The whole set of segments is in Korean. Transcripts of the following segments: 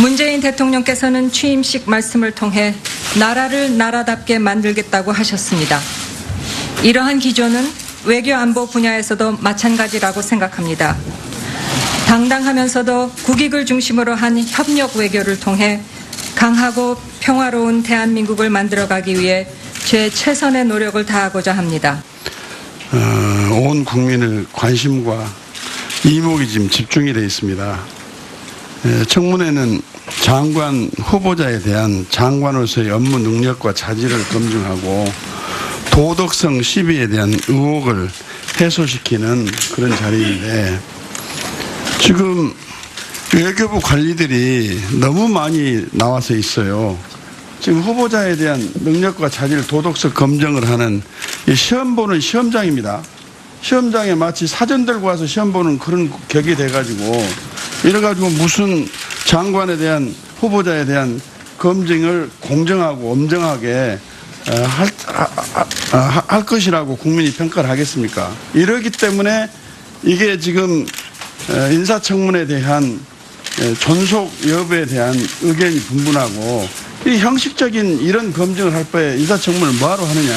문재인 대통령께서는 취임식 말씀을 통해 나라를 나라답게 만들겠다고 하셨습니다. 이러한 기조는 외교 안보 분야에서도 마찬가지라고 생각합니다. 당당하면서도 국익을 중심으로 한 협력 외교를 통해 강하고 평화로운 대한민국을 만들어가기 위해 제 최선의 노력을 다하고자 합니다. 온 국민의 관심과 이목이 지금 집중이 되어 있습니다. 청문회는 장관 후보자에 대한 장관으로서의 업무 능력과 자질을 검증하고 도덕성 시비에 대한 의혹을 해소시키는 그런 자리인데, 지금 외교부 관리들이 너무 많이 나와서 있어요. 지금 후보자에 대한 능력과 자질, 도덕성 검증을 하는 이 시험 보는 시험장입니다. 시험장에 마치 사전 들고 와서 시험 보는 그런 격이 돼가지고, 이래가지고 무슨 장관에 대한 후보자에 대한 검증을 공정하고 엄정하게 할 것이라고 국민이 평가를 하겠습니까? 이러기 때문에 이게 지금 인사청문회에 대한 존속 여부에 대한 의견이 분분하고, 이 형식적인 이런 검증을 할 바에 인사청문을 뭐하러 하느냐,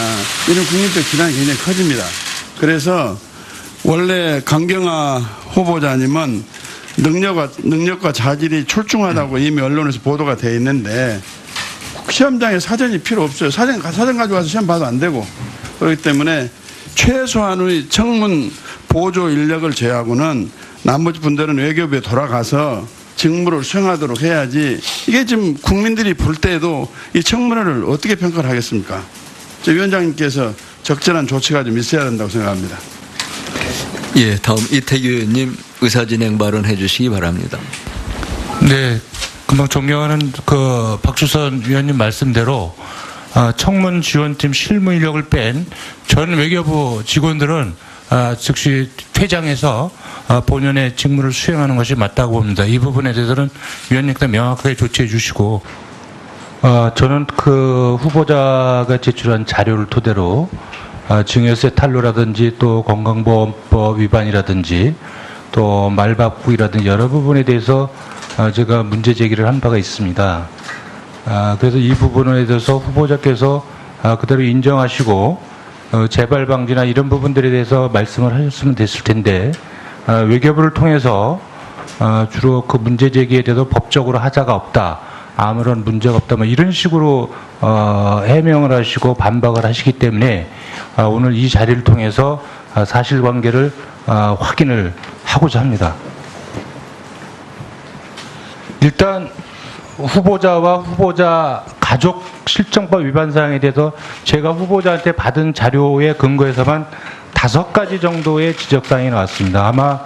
이런 국민적 비난이 굉장히 커집니다. 그래서 원래 강경화 후보자님은 능력과 자질이 출중하다고 이미 언론에서 보도가 돼 있는데, 시험장에 사전이 필요 없어요. 사전 가져가서 시험 봐도 안 되고. 그렇기 때문에 최소한의 청문 보조 인력을 제외하고는 나머지 분들은 외교부에 돌아가서 직무를 수행하도록 해야지, 이게 지금 국민들이 볼 때에도 이 청문회를 어떻게 평가를 하겠습니까? 위원장님께서 적절한 조치가 좀 있어야 된다고 생각합니다. 예, 다음 이태규 의원님 의사진행 발언해 주시기 바랍니다. 네, 금방 존경하는 박주선 위원님 말씀대로 청문 지원팀 실무 인력을 뺀 전 외교부 직원들은 즉시 퇴장해서 본연의 직무를 수행하는 것이 맞다고 봅니다. 이 부분에 대해서는 위원님께서 명확하게 조치해 주시고, 저는 그 후보자가 제출한 자료를 토대로 증여세 탈루라든지 또 건강보험법 위반이라든지 또 말바꾸기라든지 여러 부분에 대해서 제가 문제 제기를 한 바가 있습니다. 그래서 이 부분에 대해서 후보자께서 그대로 인정하시고 재발 방지나 이런 부분들에 대해서 말씀을 하셨으면 됐을 텐데, 외교부를 통해서 주로 그 문제 제기에 대해서 법적으로 하자가 없다, 아무런 문제가 없다, 뭐 이런 식으로 해명을 하시고 반박을 하시기 때문에 오늘 이 자리를 통해서 사실관계를 확인을 하고자 합니다. 일단 후보자와 후보자 가족 실정법 위반 사항에 대해서 제가 후보자한테 받은 자료에 근거해서만 5가지 정도의 지적사항이 나왔습니다. 아마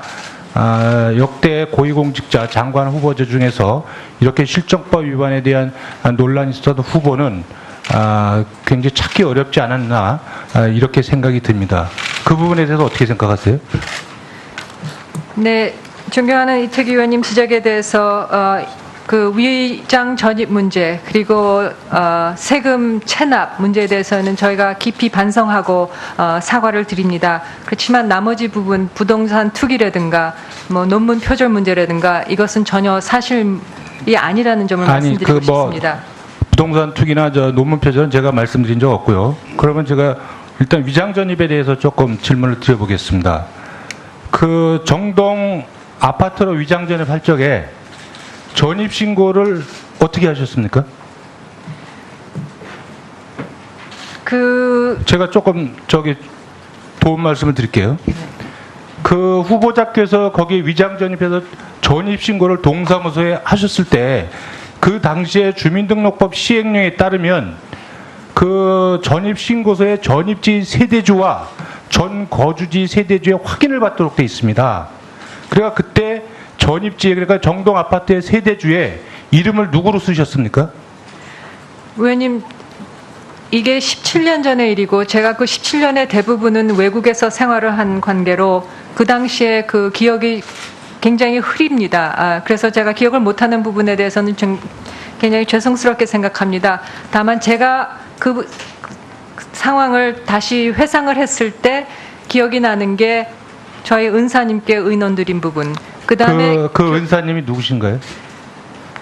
역대 고위공직자 장관 후보자 중에서 이렇게 실정법 위반에 대한 논란이 있었던 후보는 굉장히 찾기 어렵지 않았나, 이렇게 생각이 듭니다. 그 부분에 대해서 어떻게 생각하세요? 네, 존경하는 이태규 의원님 지적에 대해서 그 위장 전입 문제, 그리고 세금 체납 문제에 대해서는 저희가 깊이 반성하고 사과를 드립니다. 그렇지만 나머지 부분, 부동산 투기라든가 뭐 논문 표절 문제라든가 이것은 전혀 사실이 아니라는 점을 말씀드리고 싶습니다. 부동산 투기나 논문 표절은 제가 말씀드린 적 없고요. 그러면 제가 일단 위장 전입에 대해서 조금 질문을 드려보겠습니다. 그 정동 아파트로 위장 전입할 적에 전입 신고를 어떻게 하셨습니까? 제가 조금 도움 말씀을 드릴게요. 그 후보자께서 거기 위장 전입해서 전입 신고를 동사무소에 하셨을 때 그 당시에 주민등록법 시행령에 따르면 그 전입 신고서의 전입지 세대주와 전 거주지 세대주의 확인을 받도록 되어 있습니다. 그러니까 그때 전입지에, 그러니까 정동 아파트의 세대주에 이름을 누구로 쓰셨습니까? 의원님, 이게 17년 전의 일이고 제가 그 17년의 대부분은 외국에서 생활을 한 관계로 그 당시에 그 기억이 굉장히 흐립니다. 그래서 제가 기억을 못하는 부분에 대해서는 좀 굉장히 죄송스럽게 생각합니다. 다만 제가 그 상황을 다시 회상을 했을 때 기억이 나는 게 저희 은사님께 의논드린 부분. 그다음에 그 은사님이 누구신가요?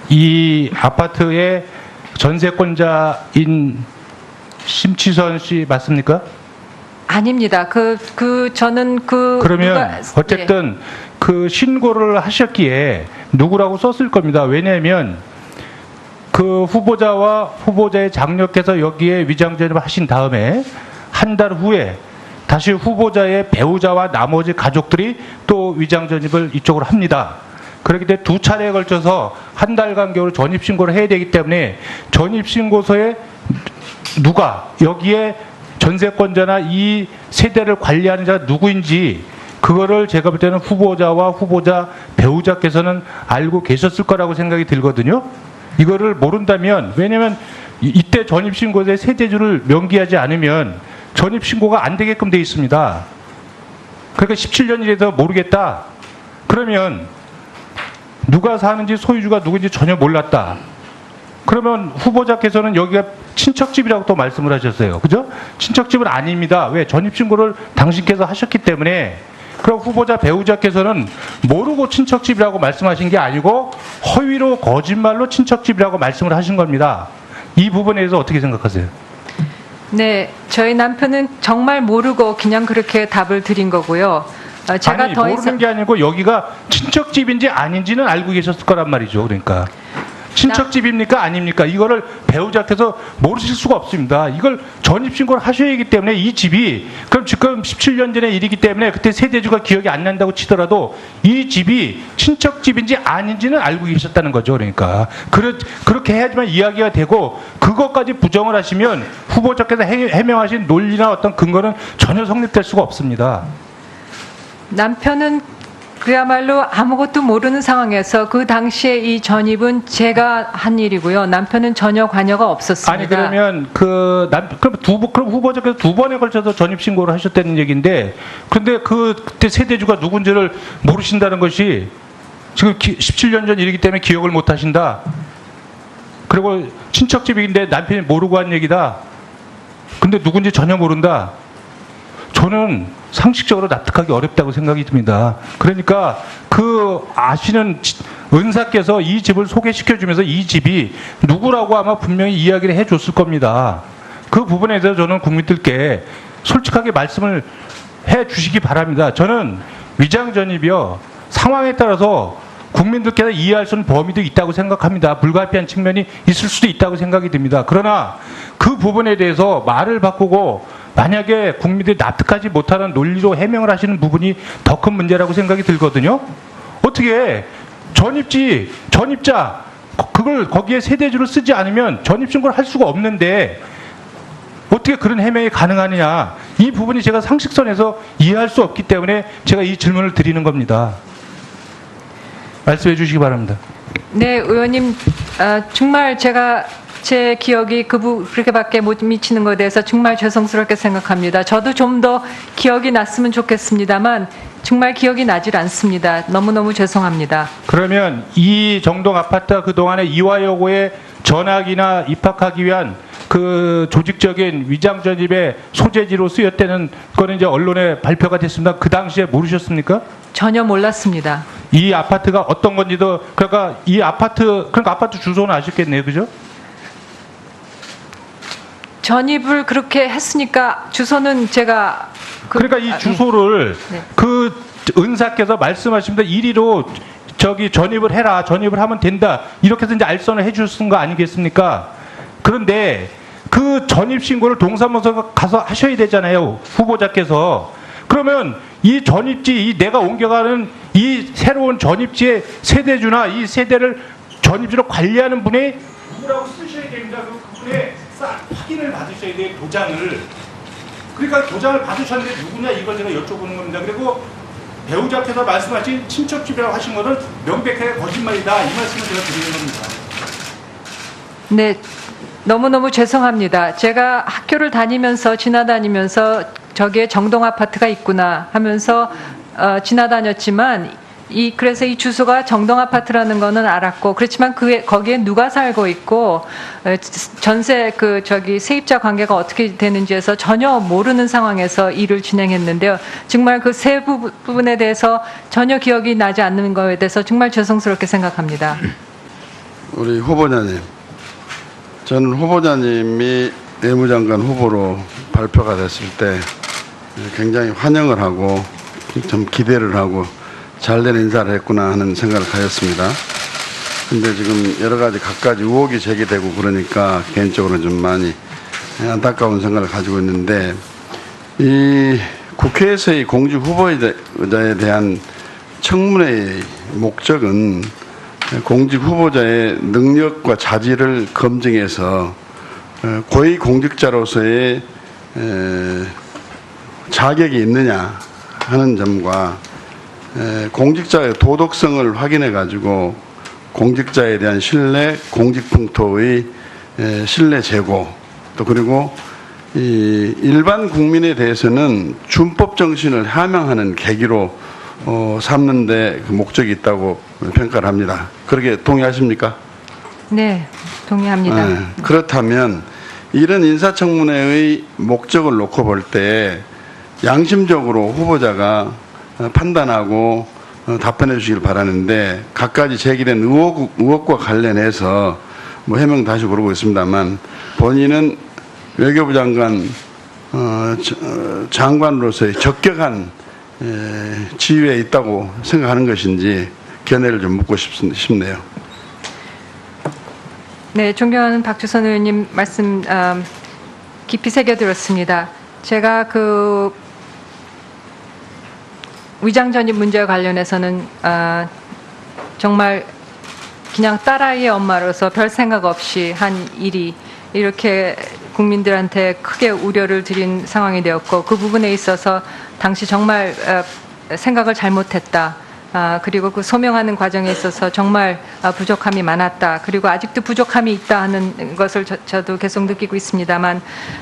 이 아파트의 전세권자인 심치선 씨 맞습니까? 아닙니다. 저는 그러면 어쨌든 그 신고를 하셨기에 누구라고 썼을 겁니다. 왜냐하면 그 후보자와 후보자의 장녀께서 여기에 위장전입을 하신 다음에 한 달 후에 다시 후보자의 배우자와 나머지 가족들이 또 위장전입을 이쪽으로 합니다. 그렇기 때문에 두 차례에 걸쳐서 한 달 간격으로 전입신고를 해야 되기 때문에 전입신고서에 누가 여기에 전세권자나 이 세대를 관리하는 자가 누구인지 그거를 제가 볼 때는 후보자와 후보자 배우자께서는 알고 계셨을 거라고 생각이 들거든요. 이거를 모른다면, 왜냐면 이때 전입신고서에 세대주를 명기하지 않으면 전입신고가 안 되게끔 돼 있습니다. 그러니까 17년 이래서 모르겠다. 그러면 누가 사는지 소유주가 누군지 전혀 몰랐다. 그러면 후보자께서는 여기가 친척집이라고 또 말씀을 하셨어요. 그죠? 친척집은 아닙니다. 왜? 전입신고를 당신께서 하셨기 때문에. 그럼 후보자 배우자께서는 모르고 친척집이라고 말씀하신 게 아니고 허위로 거짓말로 친척집이라고 말씀을 하신 겁니다. 이 부분에 대해서 어떻게 생각하세요? 네, 저희 남편은 정말 모르고 그냥 그렇게 답을 드린 거고요. 제가 아니, 더 모르는 이상 게 아니고 여기가 친척집인지 아닌지는 알고 계셨을 거란 말이죠. 그러니까 친척집입니까 아닙니까? 이거를 배우자께서 모르실 수가 없습니다. 이걸 전입신고를 하셔야 하기 때문에 이 집이, 그럼 지금 17년 전의 일이기 때문에 그때 세대주가 기억이 안 난다고 치더라도 이 집이 친척집인지 아닌지는 알고 계셨다는 거죠. 그러니까 그렇게 해야지만 이야기가 되고, 그것까지 부정을 하시면 후보자께서 해명하신 논리나 어떤 근거는 전혀 성립될 수가 없습니다. 남편은 그야말로 아무것도 모르는 상황에서 그 당시에 이 전입은 제가 한 일이고요. 남편은 전혀 관여가 없었습니다. 아니 그러면 그럼 후보자께서 두 번에 걸쳐서 전입 신고를 하셨다는 얘기인데, 그런데 그때 세대주가 누군지를 모르신다는 것이 지금 17년 전 일이기 때문에 기억을 못 하신다. 그리고 친척집인데 남편이 모르고 한 얘기다. 근데 누군지 전혀 모른다. 저는 상식적으로 납득하기 어렵다고 생각이 듭니다. 그러니까 그 아시는 은사께서 이 집을 소개시켜주면서 이 집이 누구라고 아마 분명히 이야기를 해줬을 겁니다. 그 부분에 대해서 저는 국민들께 솔직하게 말씀을 해주시기 바랍니다. 저는 위장전입이요, 상황에 따라서 국민들께서 이해할 수 있는 범위도 있다고 생각합니다. 불가피한 측면이 있을 수도 있다고 생각이 듭니다. 그러나 그 부분에 대해서 말을 바꾸고 만약에 국민들이 납득하지 못하는 논리로 해명을 하시는 부분이 더 큰 문제라고 생각이 들거든요. 어떻게 전입자 그걸 거기에 세대주를 쓰지 않으면 전입신고를 할 수가 없는데 어떻게 그런 해명이 가능하느냐. 이 부분이 제가 상식선에서 이해할 수 없기 때문에 제가 이 질문을 드리는 겁니다. 말씀해 주시기 바랍니다. 네, 의원님, 정말 제 기억이 그렇게밖에 못 미치는 것에 대해서 정말 죄송스럽게 생각합니다. 저도 좀 더 기억이 났으면 좋겠습니다만 정말 기억이 나질 않습니다. 너무너무 죄송합니다. 그러면 이 정동 아파트가 그동안에 이화여고에 전학이나 입학하기 위한 그 조직적인 위장전입의 소재지로 쓰였다는 거는 이제 언론에 발표가 됐습니다. 그 당시에 모르셨습니까? 전혀 몰랐습니다. 이 아파트가 어떤 건지도, 그러니까 아파트 주소는 아셨겠네요. 그죠? 전입을 그렇게 했으니까 주소는 제가 그러니까 이 주소를 네. 그 은사께서 말씀하십니다. 이리로 전입을 해라, 전입을 하면 된다, 이렇게 해서 이제 알선을 해주신 거 아니겠습니까? 그런데 그 전입 신고를 동사무소 가서 하셔야 되잖아요, 후보자께서. 그러면 이 전입지, 이 내가 옮겨가는 이 새로운 전입지의 세대주나 이 세대를 전입지로 관리하는 분이 누구라고 쓰셔야 됩니다. 그분의 확인을 받으셔야 돼요, 도장을. 그러니까 도장을 받으셨는데 누구냐, 이걸 제가 여쭤보는 겁니다. 그리고 배우자께서 말씀하신 친척집이라고 하신 것은 명백하게 거짓말이다, 이 말씀을 제가 드리는 겁니다. 네, 너무너무 죄송합니다. 제가 학교를 지나다니면서 저기에 정동 아파트가 있구나 하면서 지나다녔지만 그래서 이 주소가 정동 아파트라는 거는 알았고, 그렇지만 거기에 누가 살고 있고 전세 세입자 관계가 어떻게 되는지에서 전혀 모르는 상황에서 일을 진행했는데요. 정말 그 세 부분에 대해서 전혀 기억이 나지 않는 거에 대해서 정말 죄송스럽게 생각합니다. 우리 후보자님, 저는 후보자님이 내무장관 후보로 발표가 됐을 때 굉장히 환영을 하고 좀 기대를 하고 잘된 인사를 했구나 하는 생각을 가졌습니다. 근데 지금 여러 가지 갖가지 의혹이 제기되고 그러니까 개인적으로 좀 많이 안타까운 생각을 가지고 있는데, 이 국회에서의 공직 후보자에 대한 청문회의 목적은 공직 후보자의 능력과 자질을 검증해서 고위 공직자로서의 자격이 있느냐 하는 점과 공직자의 도덕성을 확인해 가지고 공직자에 대한 신뢰, 공직풍토의 신뢰 제고, 또 그리고 이 일반 국민에 대해서는 준법 정신을 함양하는 계기로 삼는데 그 목적이 있다고 평가를 합니다. 그렇게 동의하십니까? 네, 동의합니다. 네, 그렇다면 이런 인사청문회의 목적을 놓고 볼 때 양심적으로 후보자가 판단하고 답변해 주시길 바라는데, 각가지 제기된 의혹과 관련해서 뭐 해명 다시 물어보고 있습니다만, 본인은 외교부 장관으로서의 적격한 지위에 있다고 생각하는 것인지 견해를 좀 묻고 싶네요. 네, 존경하는 박주선 의원님 말씀 깊이 새겨들었습니다. 제가 그 위장 전입 문제와 관련해서는 정말 그냥 딸아이의 엄마로서 별 생각 없이 한 일이 이렇게 국민들한테 크게 우려를 드린 상황이 되었고, 그 부분에 있어서 당시 정말 생각을 잘못했다. 그리고 그 소명하는 과정에 있어서 정말 부족함이 많았다. 그리고 아직도 부족함이 있다 하는 것을 저도 계속 느끼고 있습니다만,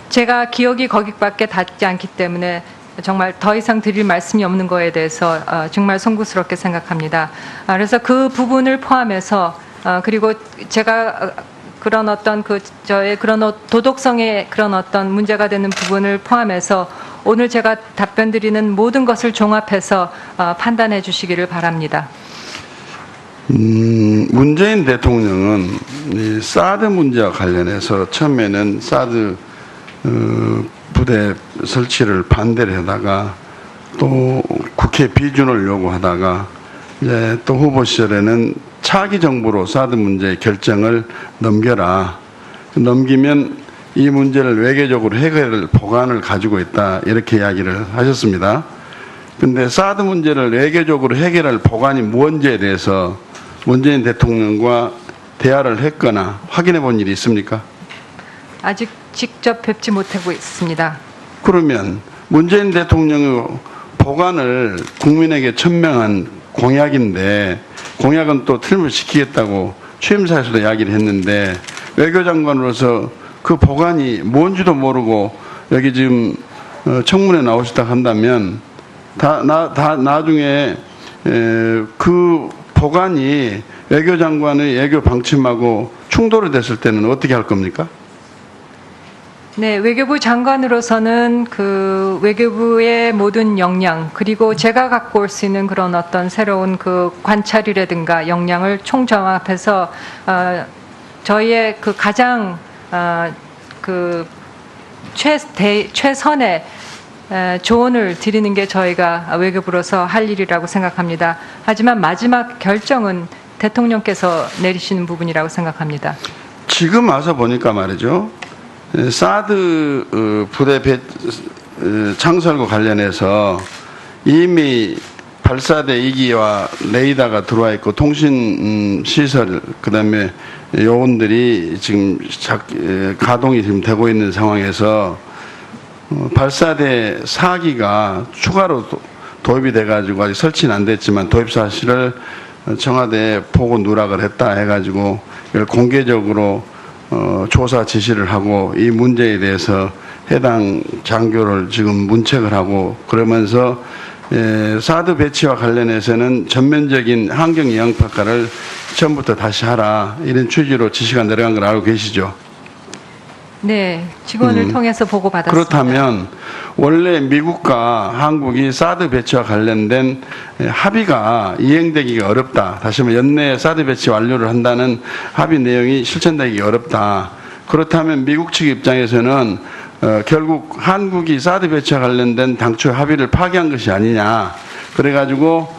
제가 기억이 거기밖에 닿지 않기 때문에 정말 더 이상 드릴 말씀이 없는 거에 대해서 정말 송구스럽게 생각합니다. 그래서 그 부분을 포함해서 그리고 제가 그런 어떤 저의 그런 도덕성의 그런 어떤 문제가 되는 부분을 포함해서 오늘 제가 답변 드리는 모든 것을 종합해서 판단해 주시기를 바랍니다. 문재인 대통령은 이 사드 문제와 관련해서 처음에는 사드 부대 설치를 반대를 하다가 또 국회 비준을 요구하다가 이제 또 후보 시절에는 차기 정부로 사드 문제의 결정을 넘겨라. 넘기면 이 문제를 외교적으로 해결할 보관을 가지고 있다. 이렇게 이야기를 하셨습니다. 근데 사드 문제를 외교적으로 해결할 보관이 뭔지에 대해서 문재인 대통령과 대화를 했거나 확인해 본 일이 있습니까? 아직 직접 뵙지 못하고 있습니다. 그러면 문재인 대통령의 보관을 국민에게 천명한 공약인데, 공약은 또 틀림없이 취임사에서도 이야기를 했는데, 외교장관으로서 그 보관이 뭔지도 모르고 여기 지금 청문회 나오시다 한다면 나중에 그 보관이 외교장관의 외교 방침하고 충돌이 됐을 때는 어떻게 할 겁니까? 네, 외교부 장관으로서는 그 외교부의 모든 역량, 그리고 제가 갖고 올 수 있는 그런 어떤 새로운 그 관찰이라든가 역량을 총정합해서 저희의 그 가장 그 최선의 조언을 드리는 게 저희가 외교부로서 할 일이라고 생각합니다. 하지만 마지막 결정은 대통령께서 내리시는 부분이라고 생각합니다. 지금 와서 보니까 말이죠, 사드 부대 창설과 관련해서 이미 발사대 2기와 레이더가 들어와 있고 통신 시설, 그다음에 요원들이 지금 가동이 지금 되고 있는 상황에서 발사대 4기가 추가로 도입이 돼가지고 아직 설치는 안 됐지만 도입 사실을 청와대에 보고 누락을 했다 해가지고 이걸 공개적으로 조사 지시를 하고 이 문제에 대해서 해당 장교를 지금 문책을 하고 그러면서 사드 배치와 관련해서는 전면적인 환경 영향 평가를 처음부터 다시 하라, 이런 취지로 지시가 내려간 걸 알고 계시죠? 네, 직원을 통해서 보고받았습니다. 그렇다면 원래 미국과 한국이 사드 배치와 관련된 합의가 이행되기가 어렵다. 다시 말해 연내에 사드 배치 완료를 한다는 합의 내용이 실천되기 어렵다. 그렇다면 미국 측 입장에서는 결국 한국이 사드 배치와 관련된 당초 합의를 파기한 것이 아니냐. 그래가지고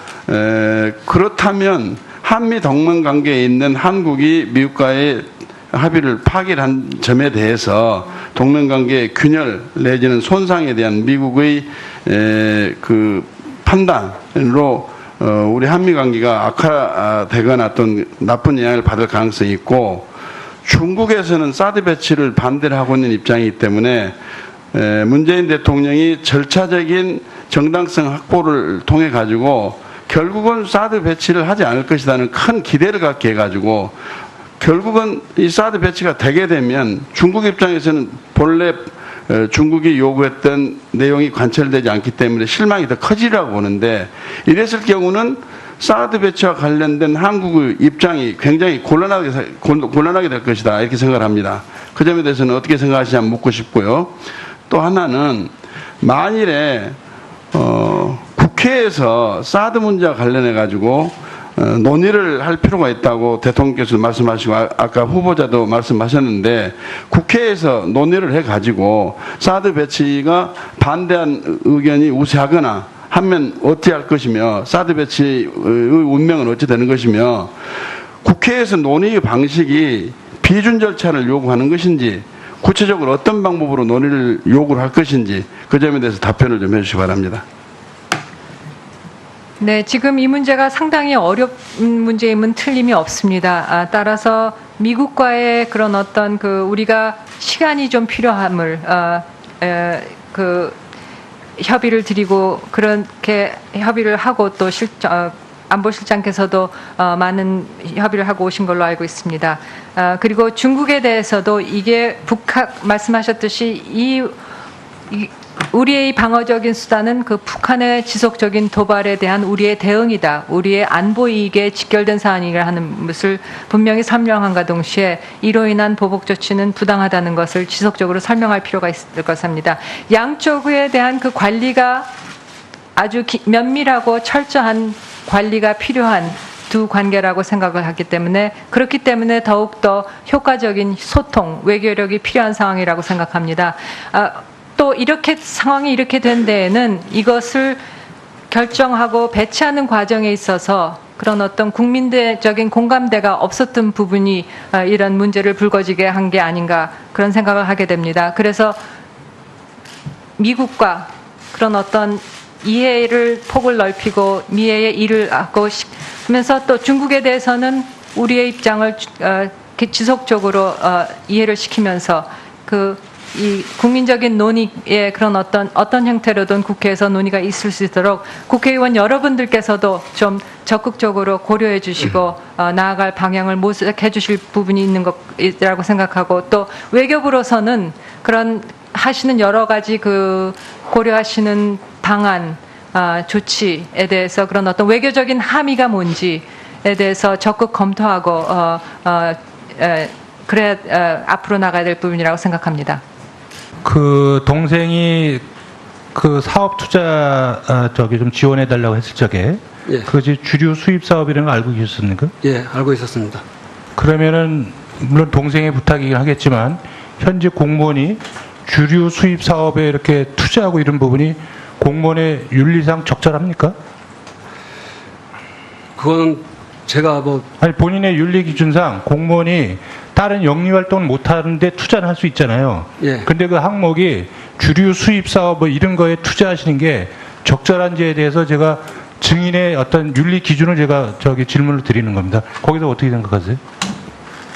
그렇다면 한미 동맹 관계에 있는 한국이 미국과의 합의를 파기한 점에 대해서 동맹관계의 균열 내지는 손상에 대한 미국의 그 판단으로 우리 한미 관계가 악화되거나 어떤 나쁜 영향을 받을 가능성이 있고, 중국에서는 사드 배치를 반대를 하고 있는 입장이기 때문에 문재인 대통령이 절차적인 정당성 확보를 통해 가지고 결국은 사드 배치를 하지 않을 것이라는 큰 기대를 갖게 해가지고 결국은 이 사드 배치가 되게 되면 중국 입장에서는 본래 중국이 요구했던 내용이 관철되지 않기 때문에 실망이 더 커지라고 보는데, 이랬을 경우는 사드 배치와 관련된 한국의 입장이 굉장히 곤란하게 될 것이다, 이렇게 생각을 합니다. 그 점에 대해서는 어떻게 생각하시냐 묻고 싶고요. 또 하나는 만일에 국회에서 사드 문제와 관련해 가지고 논의를 할 필요가 있다고 대통령께서 말씀하시고 아까 후보자도 말씀하셨는데, 국회에서 논의를 해가지고 사드 배치가 반대한 의견이 우세하거나 하면 어떻게 할 것이며 사드 배치의 운명은 어찌 되는 것이며, 국회에서 논의 방식이 비준 절차를 요구하는 것인지 구체적으로 어떤 방법으로 논의를 요구를 할 것인지 그 점에 대해서 답변을 좀 해주시기 바랍니다. 네, 지금 이 문제가 상당히 어려운 문제임은 틀림이 없습니다. 따라서 미국과의 그런 어떤 우리가 시간이 좀 필요함을 협의를 드리고 그렇게 협의를 하고 또 안보실장께서도 많은 협의를 하고 오신 걸로 알고 있습니다. 그리고 중국에 대해서도 이게 말씀하셨듯이 우리의 방어적인 수단은 그 북한의 지속적인 도발에 대한 우리의 대응이다. 우리의 안보 이익에 직결된 사안이라는 것을 분명히 설명함과 동시에 이로 인한 보복 조치는 부당하다는 것을 지속적으로 설명할 필요가 있을 것입니다. 양쪽에 대한 그 관리가 아주 면밀하고 철저한 관리가 필요한 두 관계라고 생각을 하기 때문에, 그렇기 때문에 더욱더 효과적인 소통, 외교력이 필요한 상황이라고 생각합니다. 또 상황이 이렇게 된 데에는 이것을 결정하고 배치하는 과정에 있어서 그런 어떤 국민적인 공감대가 없었던 부분이 이런 문제를 불거지게 한 게 아닌가, 그런 생각을 하게 됩니다. 그래서 미국과 그런 어떤 이해를 폭을 넓히고 미해의 일을 하고 하면서 또 중국에 대해서는 우리의 입장을 지속적으로 이해를 시키면서 이 국민적인 논의의 그런 어떤 형태로든 국회에서 논의가 있을 수 있도록 국회의원 여러분들께서도 좀 적극적으로 고려해 주시고 나아갈 방향을 모색해 주실 부분이 있는 것이라고 생각하고, 또 외교부로서는 그런 하시는 여러 가지 고려하시는 방안, 조치에 대해서 그런 어떤 외교적인 함의가 뭔지에 대해서 적극 검토하고 그래야 앞으로 나가야 될 부분이라고 생각합니다. 그 동생이 그 사업 투자 좀 지원해 달라고 했을 적에 예. 그것이 주류 수입 사업이라는 걸 알고 계셨습니까? 예, 알고 있었습니다. 그러면은 물론 동생의 부탁이긴 하겠지만 현재 공무원이 주류 수입 사업에 이렇게 투자하고 이런 부분이 공무원의 윤리상 적절합니까? 그거는 제가 아니 본인의 윤리 기준상 공무원이 다른 영리 활동을 못 하는데 투자를 할 수 있잖아요. 예. 근데 그 항목이 주류 수입 사업 이런 거에 투자하시는 게 적절한지에 대해서 제가 증인의 어떤 윤리 기준을 제가 질문을 드리는 겁니다. 거기서 어떻게 생각하세요?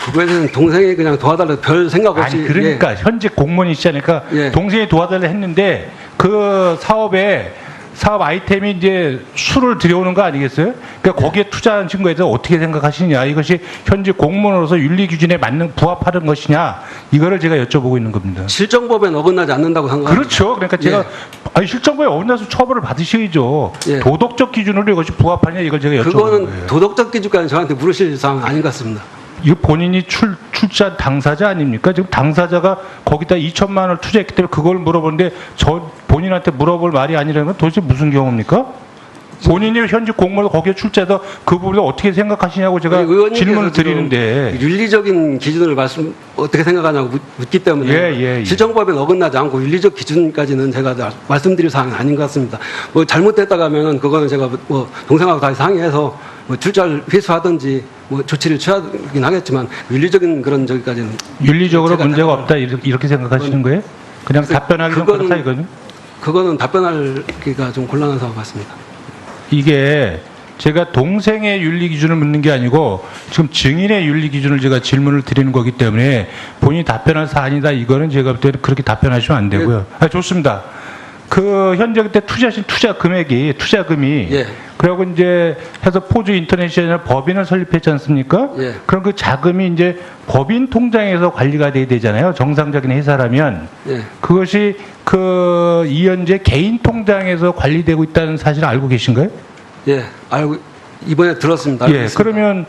그거에 대해서는 동생이 그냥 도와달라고 별 생각 없이. 아니 그러니까 현재 공무원이시지 않으니까 예. 동생이 도와달라 했는데 그 사업 아이템이 이제 수를 들여오는 거 아니겠어요? 그러니까 거기에 투자하신 거에 대해서 어떻게 생각하시느냐, 이것이 현재 공무원으로서 윤리 기준에 부합하는 것이냐, 이거를 제가 여쭤보고 있는 겁니다. 실정법에 어긋나지 않는다고 생각합니다. 그렇죠. 그러니까 제가 실정법에 어긋나서 처벌을 받으셔야죠. 예. 도덕적 기준으로 이것이 부합하냐, 이걸 제가 여쭤보는 그거는 거예요. 도덕적 기준까지 저한테 물으실 상황 아닌 것 같습니다. 이거 본인이 출자 당사자 아닙니까? 지금 당사자가 거기다 2천만 원을 투자했기 때문에 그걸 물어보는데 저 본인한테 물어볼 말이 아니라는 건 도대체 무슨 경우입니까? 본인이 현직 공무원 거기에 출자해서 그 부분을 어떻게 생각하시냐고 제가 의원님께서 질문을 지금 드리는데 윤리적인 기준을 어떻게 생각하냐고 묻기 때문에 예. 실정법에 어긋나지 않고 윤리적 기준까지는 제가 말씀드릴 사항은 아닌 것 같습니다. 뭐 잘못됐다고 하면은 그거는 제가 뭐 동생하고 다시 상의해서 뭐 출자를 회수하든지 뭐 조치를 취하긴 하겠지만 윤리적인 그런 저기까지는 윤리적으로 제가 문제가 답변을- 없다 이렇게 생각하시는 거예요? 그냥 답변하기는 그렇다 이거는? 그거는 답변하기가 좀 곤란한 상황 같습니다. 이게 제가 동생의 윤리 기준을 묻는 게 아니고 지금 증인의 윤리 기준을 제가 질문을 드리는 거기 때문에 본인이 답변할 사안이다 이거는 제가 볼 때는 그렇게 답변하시면 안 되고요. 좋습니다. 그 현재 그때 투자하신 투자금이 예. 그리고 이제 해서 포주 인터내셔널 법인을 설립했지 않습니까? 예. 그럼 그 자금이 이제 법인 통장에서 관리가 돼야 되잖아요. 정상적인 회사라면. 예. 그것이 그 이현재 개인 통장에서 관리되고 있다는 사실을 알고 계신가요? 예, 알고 이번에 들었습니다. 알고 예. 있습니다. 그러면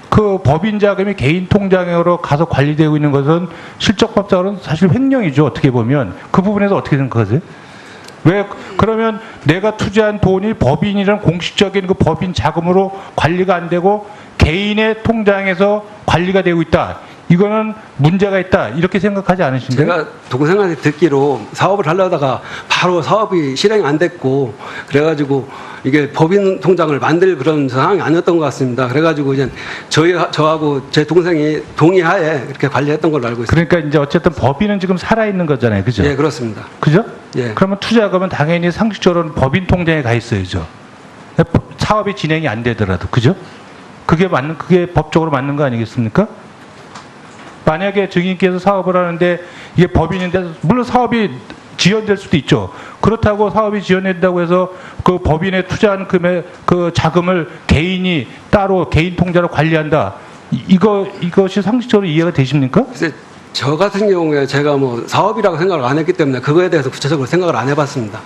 그 법인 자금이 개인 통장으로 가서 관리되고 있는 것은 실적법상으로는 사실 횡령이죠. 어떻게 보면 그 부분에서 어떻게 생각하세요? 왜 그러면 내가 투자한 돈이 법인이란 공식적인 그 법인 자금으로 관리가 안 되고 개인의 통장에서 관리가 되고 있다. 이거는 문제가 있다. 이렇게 생각하지 않으신가요? 제가 동생한테 듣기로 사업을 하려다가 바로 사업이 실행이 안 됐고 그래가지고 이게 법인 통장을 만들 그런 상황이 아니었던 것 같습니다. 그래가지고 이제 저하고 제 동생이 동의하에 이렇게 관리했던 걸로 알고 있습니다. 그러니까 이제 어쨌든 법인은 지금 살아 있는 거잖아요. 그죠? 예, 그렇습니다. 그죠? 예. 그러면 투자금은 당연히 상식적으로는 법인 통장에 가 있어야죠. 사업이 진행이 안 되더라도. 그죠? 그게 법적으로 맞는 거 아니겠습니까? 만약에 증인께서 사업을 하는데 이게 법인인데 물론 사업이 지연될 수도 있죠. 그렇다고 사업이 지연된다고 해서 그 법인에 투자한 그 자금을 개인이 따로 개인 통장으로 관리한다. 이것이 상식적으로 이해가 되십니까? 글쎄, 저 같은 경우에 제가 뭐 사업이라고 생각을 안 했기 때문에 그거에 대해서 구체적으로 생각을 안 해봤습니다.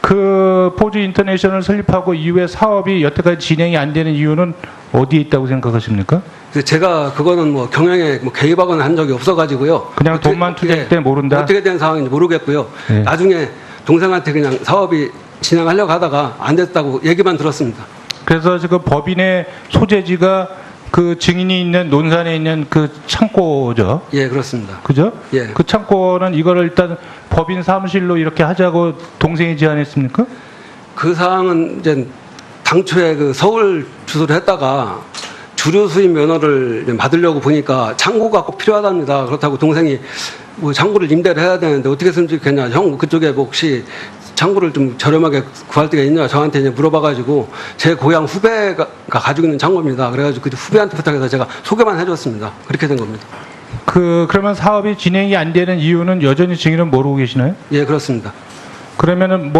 그 포즈 인터내셔널 설립하고 이후에 사업이 여태까지 진행이 안 되는 이유는 어디에 있다고 생각하십니까? 그래서 제가 그거는 뭐 경영에 뭐 개입하거나 한 적이 없어가지고요. 그냥 돈만 투자했기 때문에 모른다? 어떻게 된 상황인지 모르겠고요. 예. 나중에 동생한테 그냥 사업이 진행하려고 하다가 안 됐다고 얘기만 들었습니다. 그래서 지금 법인의 소재지가 그 증인이 있는 논산에 있는 그 창고죠. 예, 그렇습니다. 그죠? 예. 그 창고는 이거를 일단 법인 사무실로 이렇게 하자고 동생이 제안했습니까? 그 사항은 이제 당초에 그 서울 주소를 했다가 주류 수입 면허를 받으려고 보니까 창고가 꼭 필요하답니다. 그렇다고 동생이 뭐 창고를 임대를 해야 되는데 어떻게 쓰면 좋겠냐. 형 그쪽에 뭐 혹시 창고를 좀 저렴하게 구할 데가 있냐 저한테 이제 물어봐가지고 제 고향 후배가 가지고 있는 창고입니다. 그래가지고 그 후배한테 부탁해서 제가 소개만 해줬습니다. 그렇게 된 겁니다. 그러면 사업이 진행이 안 되는 이유는 여전히 증인은 모르고 계시나요? 예, 그렇습니다. 그러면은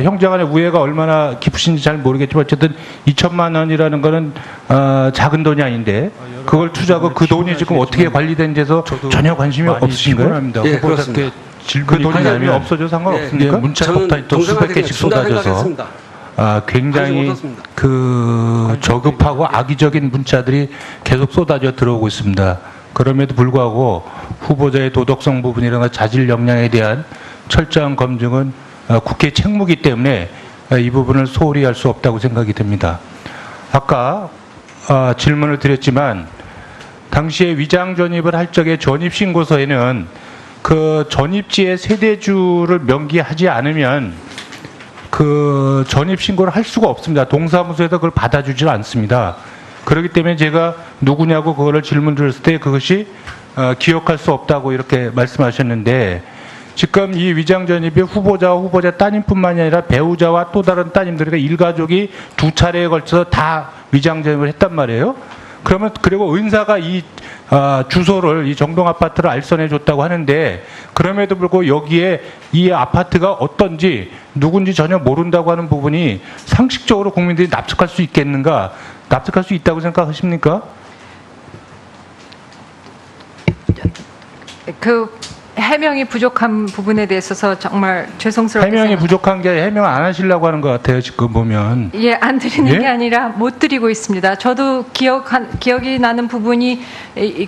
형제간의 우애가 얼마나 깊으신지 잘 모르겠지만 어쨌든 2천만 원이라는 거는 작은 돈이 아닌데 그걸 투자하고 그 돈이 지금 어떻게 관리된지에서 전혀 관심이 없으신가요? 예, 그렇습니다. 그 돈이 나중에 없어져 상관없습니까? 예, 문자폭탄이 또 동생한테 수백 개씩 준다 쏟아져서 생각했습니다. 굉장히 관심 없었습니다. 그 저급하고 악의적인 문자들이 계속 쏟아져 들어오고 있습니다. 그럼에도 불구하고 후보자의 도덕성 부분이나 자질 역량에 대한 철저한 검증은 국회 책무이기 때문에 이 부분을 소홀히 할 수 없다고 생각이 됩니다. 아까 질문을 드렸지만 당시에 위장 전입을 할 적에 전입 신고서에는 그 전입지의 세대주를 명기하지 않으면 그 전입 신고를 할 수가 없습니다. 동사무소에서 그걸 받아주질 않습니다. 그렇기 때문에 제가 누구냐고 그거를 질문 드렸을 때 그것이 기억할 수 없다고 이렇게 말씀하셨는데 지금 이 위장 전입이 후보자와 후보자 따님뿐만이 아니라 배우자와 또 다른 따님들, 그러니까 일가족이 두 차례에 걸쳐서 다 위장 전입을 했단 말이에요. 그리고 은사가 이 주소를 이 정동 아파트를 알선해 줬다고 하는데 그럼에도 불구하고 여기에 이 아파트가 어떤지 누군지 전혀 모른다고 하는 부분이 상식적으로 국민들이 납득할 수 있겠는가? 납득할 수 있다고 생각하십니까? 해명이 부족한 부분에 대해서 정말 죄송스럽게 해명이 생각합니다. 부족한 게 해명 안 하시려고 하는 것 같아요. 지금 보면. 예, 안 드리는 예? 게 아니라 못 드리고 있습니다. 저도 기억이 나는 부분이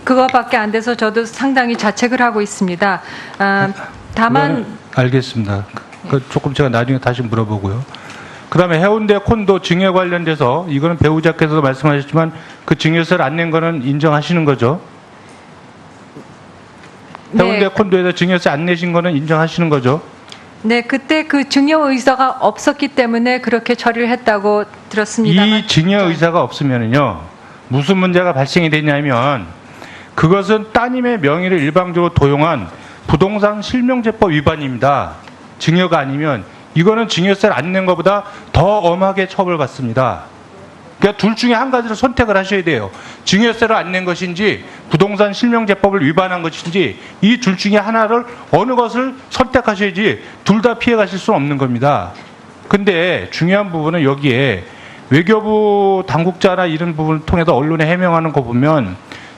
그거밖에 안 돼서 저도 상당히 자책을 하고 있습니다. 다만 알겠습니다. 조금 제가 나중에 다시 물어보고요. 그다음에 해운대 콘도 증여 관련돼서 이거는 배우자께서도 말씀하셨지만 그 증여세를 안 낸 거는 인정하시는 거죠? 해운대 네, 콘도에서 증여세 안 내신 거는 인정하시는 거죠? 네, 그때 그 증여 의사가 없었기 때문에 그렇게 처리를 했다고 들었습니다만 이 증여 의사가 없으면은요 무슨 문제가 발생이 되냐면 그것은 따님의 명의를 일방적으로 도용한 부동산 실명제법 위반입니다. 증여가 아니면 이거는 증여세를 안 낸 것보다 더 엄하게 처벌받습니다. 그러니까 둘 중에 한 가지를 선택을 하셔야 돼요. 증여세를 안 낸 것인지 부동산 실명제법을 위반한 것인지 이 둘 중에 하나를 어느 것을 선택하셔야지 둘 다 피해 가실 수는 없는 겁니다. 근데 중요한 부분은 여기에 외교부 당국자나 이런 부분을 통해서 언론에 해명하는 거 보면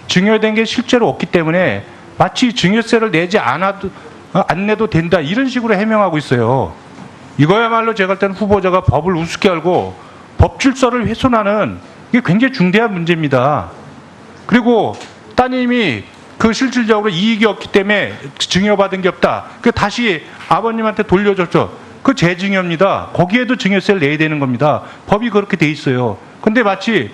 증여된 게 실제로 없기 때문에 마치 증여세를 내지 않아도 안 내도 된다 이런 식으로 해명하고 있어요. 이거야말로 제가 볼 때는 후보자가 법을 우습게 알고 법 질서를 훼손하는 이게 굉장히 중대한 문제입니다. 그리고 따님이 그 실질적으로 이익이 없기 때문에 증여받은 게 없다. 그 다시 아버님한테 돌려줬죠. 그 재증여입니다. 거기에도 증여세를 내야 되는 겁니다. 법이 그렇게 돼 있어요. 근데 마치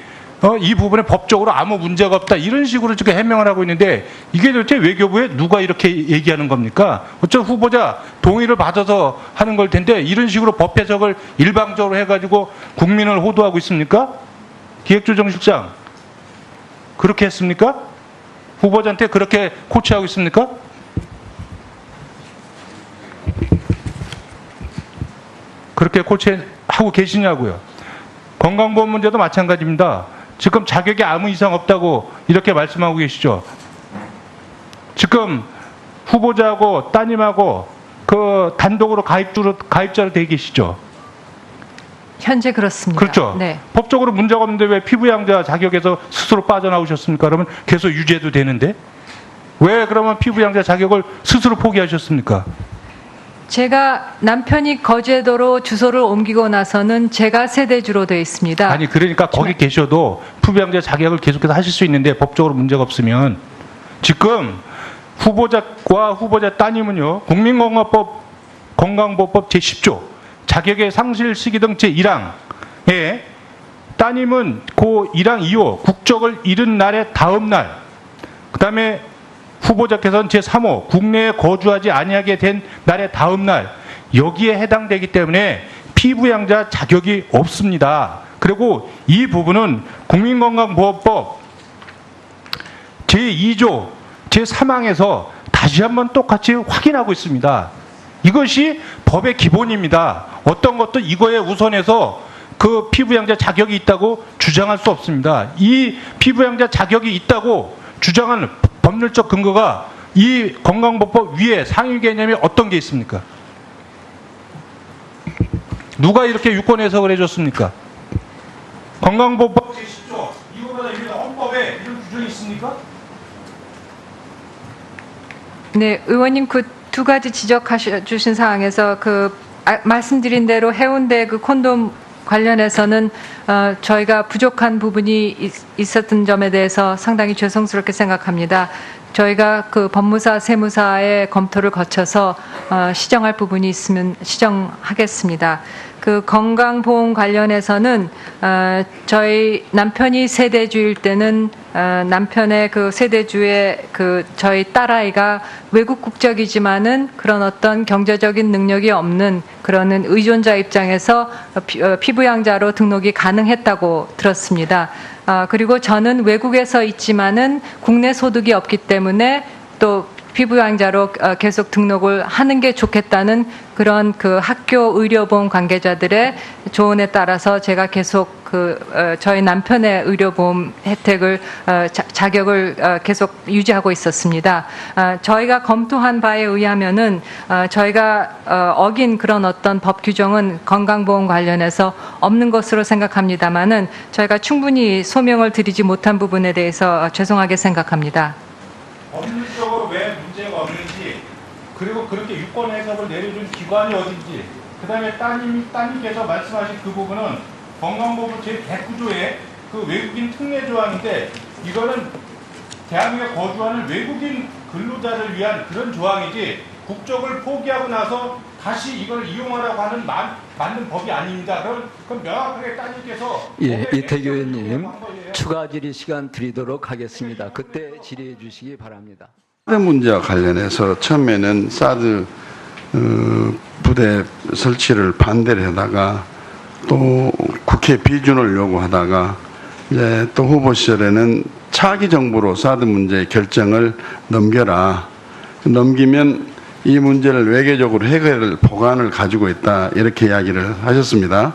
이 부분에 법적으로 아무 문제가 없다 이런 식으로 지금 해명을 하고 있는데 이게 도대체 외교부에 누가 이렇게 얘기하는 겁니까? 어쩌면 후보자 동의를 받아서 하는 걸 텐데 이런 식으로 법 해석을 일방적으로 해가지고 국민을 호도하고 있습니까? 기획조정실장 그렇게 했습니까? 후보자한테 그렇게 코치하고 있습니까? 그렇게 코치하고 계시냐고요. 건강보험 문제도 마찬가지입니다. 지금 자격에 아무 이상 없다고 이렇게 말씀하고 계시죠. 지금 후보자하고 따님하고 그 단독으로 가입자로 돼 계시죠. 현재 그렇습니다. 그렇죠. 네. 법적으로 문제가 없는데 왜 피부양자 자격에서 스스로 빠져나오셨습니까? 그러면 계속 유죄도 되는데 왜 그러면 피부양자 자격을 스스로 포기하셨습니까? 제가 남편이 거제도로 주소를 옮기고 나서는 제가 세대주로 되어 있습니다. 아니 그러니까 거기 계셔도 피부양자 자격을 계속해서 하실 수 있는데 법적으로 문제가 없으면 지금 후보자와 후보자 따님은요 건강보호법 제10조 자격의 상실 시기 등 제1항에 따님은 그 1항 2호 국적을 잃은 날의 다음 날 그다음에 후보자께서는 제3호 국내에 거주하지 아니하게 된 날의 다음 날 여기에 해당되기 때문에 피부양자 자격이 없습니다. 그리고 이 부분은 국민건강보호법 제2조 제3항에서 다시 한번 똑같이 확인하고 있습니다. 이것이 법의 기본입니다. 어떤 것도 이거에 우선해서 그 피부양자 자격이 있다고 주장할 수 없습니다. 이 피부양자 자격이 있다고 주장하는 법률적 근거가 이 건강보호법 위에 상위 개념이 어떤 게 있습니까? 누가 이렇게 유권 해석을 해줬습니까? 건강보호법 제10조 이거보다 유일한 헌법에 이런 규정이 있습니까? 네, 의원님 그 두 가지 지적하셔 주신 사항에서 말씀드린 대로 해운대 그 콘돔 관련해서는 저희가 부족한 부분이 있었던 점에 대해서 상당히 죄송스럽게 생각합니다. 저희가 그 법무사, 세무사의 검토를 거쳐서 시정할 부분이 있으면 시정하겠습니다. 그 건강보험 관련해서는 저희 남편이 세대주일 때는 남편의 그 세대주의 그 저희 딸아이가 외국 국적이지만은 그런 어떤 경제적인 능력이 없는 그런 의존자 입장에서 피부양자로 등록이 가능했다고 들었습니다. 그리고 저는 외국에서 있지만은 국내 소득이 없기 때문에 또 피부양자로 계속 등록을 하는 게 좋겠다는 그런 그 학교 의료보험 관계자들의 조언에 따라서 제가 계속 저희 남편의 의료보험 혜택을 자격을 계속 유지하고 있었습니다. 저희가 검토한 바에 의하면은 저희가 어긴 그런 어떤 법 규정은 건강보험 관련해서 없는 것으로 생각합니다만은 저희가 충분히 소명을 드리지 못한 부분에 대해서 죄송하게 생각합니다. 법률적으로 왜 문제가 없는지 주권 해석을 내려준 기관이 어딘지, 그 다음에 따님께서 말씀하신 그 부분은 건강보험 제109조의 그 외국인 특례 조항인데, 이거는 대한민국에 거주하는 외국인 근로자를 위한 그런 조항이지 국적을 포기하고 나서 다시 이걸 이용하라고 하는 맞는 법이 아닙니다. 그럼 명확하게 따님께서 예, 이태규 의원님 추가 질의 시간 드리도록 하겠습니다. 그때 질의해 주시기 바랍니다. 사드 문제와 관련해서 처음에는 사드 부대 설치를 반대를 하다가 또 국회 비준을 요구하다가 이제 또 후보 시절에는 차기 정부로 사드 문제 결정을 넘겨라. 넘기면 이 문제를 외교적으로 해결할 보관을 가지고 있다. 이렇게 이야기를 하셨습니다.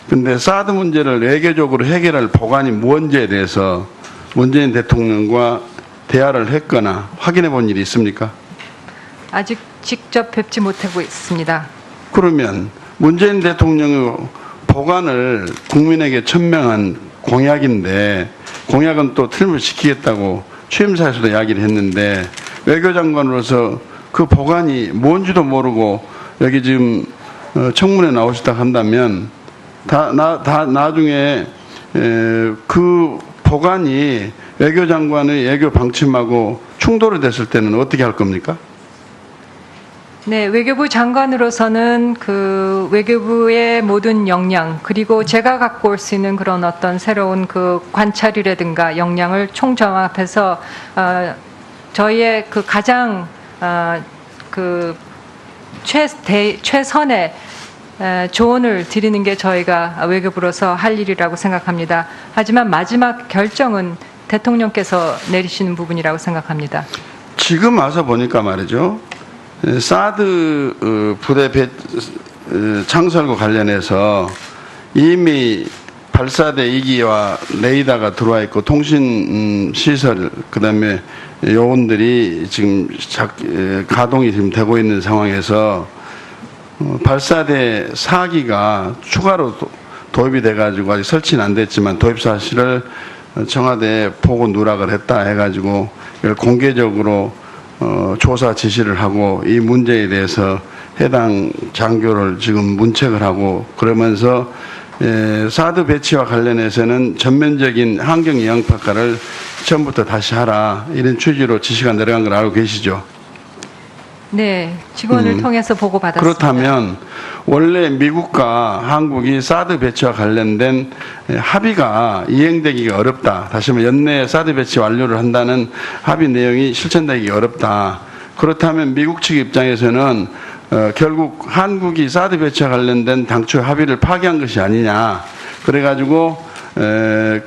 근데 사드 문제를 외교적으로 해결할 보관이 뭔지에 대해서 문재인 대통령과 대화를 했거나 확인해 본 일이 있습니까? 아직 직접 뵙지 못하고 있습니다. 그러면 문재인 대통령의 보관을 국민에게 천명한 공약인데, 공약은 또 틀림없이 취임사에서도 이야기를 했는데, 외교장관으로서 그 보관이 뭔지도 모르고 여기 지금 청문회 나오시다 한다면 나중에 그 보관이 외교장관의 외교 방침하고 충돌이 됐을 때는 어떻게 할 겁니까? 네, 외교부 장관으로서는 그 외교부의 모든 역량, 그리고 제가 갖고 올 수 있는 그런 어떤 새로운 그 관찰이라든가 역량을 총정합해서 저희의 그 가장 그 최선의 조언을 드리는 게 저희가 외교부로서 할 일이라고 생각합니다. 하지만 마지막 결정은 대통령께서 내리시는 부분이라고 생각합니다. 지금 와서 보니까 말이죠. 사드 부대 창설과 관련해서 이미 발사대 2기와 레이더가 들어와 있고 통신 시설, 그다음에 요원들이 지금 가동이 지금 되고 있는 상황에서 발사대 4기가 추가로 도입이 돼가지고 아직 설치는 안 됐지만 도입 사실을 청와대에 보고 누락을 했다 해가지고 이걸 공개적으로 조사 지시를 하고 이 문제에 대해서 해당 장교를 지금 문책을 하고 그러면서 사드 배치와 관련해서는 전면적인 환경 영향 평가를 처음부터 다시 하라 이런 취지로 지시가 내려간 걸 알고 계시죠? 네, 직원을 통해서 보고받았습니다. 그렇다면 원래 미국과 한국이 사드 배치와 관련된 합의가 이행되기가 어렵다. 다시 말해 연내에 사드 배치 완료를 한다는 합의 내용이 실천되기 어렵다. 그렇다면 미국 측 입장에서는 결국 한국이 사드 배치와 관련된 당초 합의를 파기한 것이 아니냐. 그래가지고